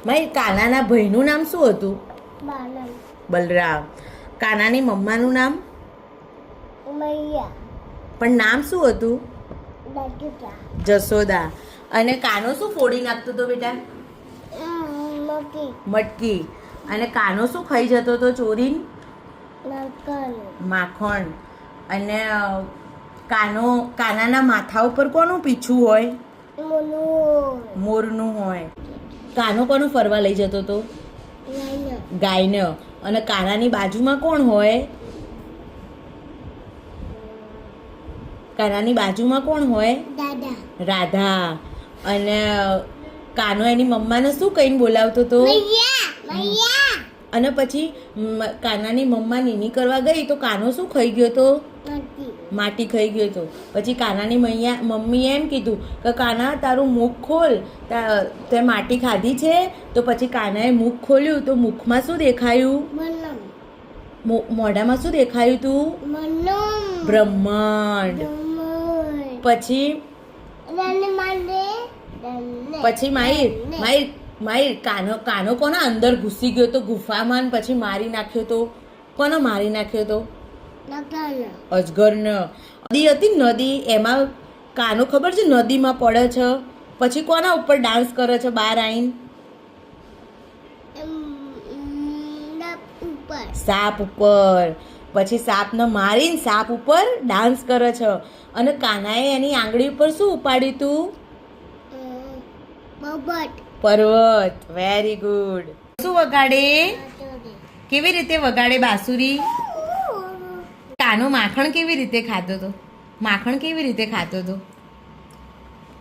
મારી કાનાના ભાઈનું નામ શું હતું? બલરામ. કાનાની મમ્માનું નામ? પણ નામ શું હતું? જશોદા. અને કાનો શું ફોડી નાખતો હતો બેટા? મટકી. અને કાનો શું ખાઈ જતો હતો ચોરીને? માખણ. અને કાનાના માથા ઉપર કોનું પીછું હોય? મોરનું હોય. કાનો કોનો ફરવા લઈ જતો હતો? ગાયને. અને કાનાની બાજુમાં કોણ હોય? કાનાની બાજુમાં કોણ હોય? રાધા. અને કાનો એની મમ્માને શું કહીને બોલાવતો હતો? અને પછી કાનાની મમ્મા નીની કરવા ગઈ તો કાનો શું ખાઈ ગયો હતો? માટી ખાઈ ગયો હતો. પછી કાનાની મમ્મીએ એમ કીધું કે કાના તારું મુખ ખોલ, તે માટી ખાધી છે? તો પછી કાનાએ મુખ ખોલ્યું તો મુખમાં શું દેખાયું? મોઢામાં શું દેખાયું તું? બ્રહ્માંડ. પછી માહિર કાનો કોના અંદર ઘૂસી ગયો તો ગુફામાં, પછી મારી નાખ્યો તો? કોનો મારી નાખ્યો તો? અજગરને. નદી હતી નદી, એમાં કાનો ખબર છે નદીમાં પડે છે, પછી કોના ઉપર ડાન્સ કરે છે બહાર આવીને? સાપ ઉપર. પછી સાપને મારીને સાપ ઉપર ડાન્સ કરે છે. અને કાનાએ એની આંગળી ઉપર શું ઉપાડ્યું તું? પર્વત. Very good. શું વગાડે? કેવી રીતે વગાડે બાંસુરી? કાનો માખણ કેવી રીતે ખાતો હતો? માખણ કેવી રીતે ખાતો હતો?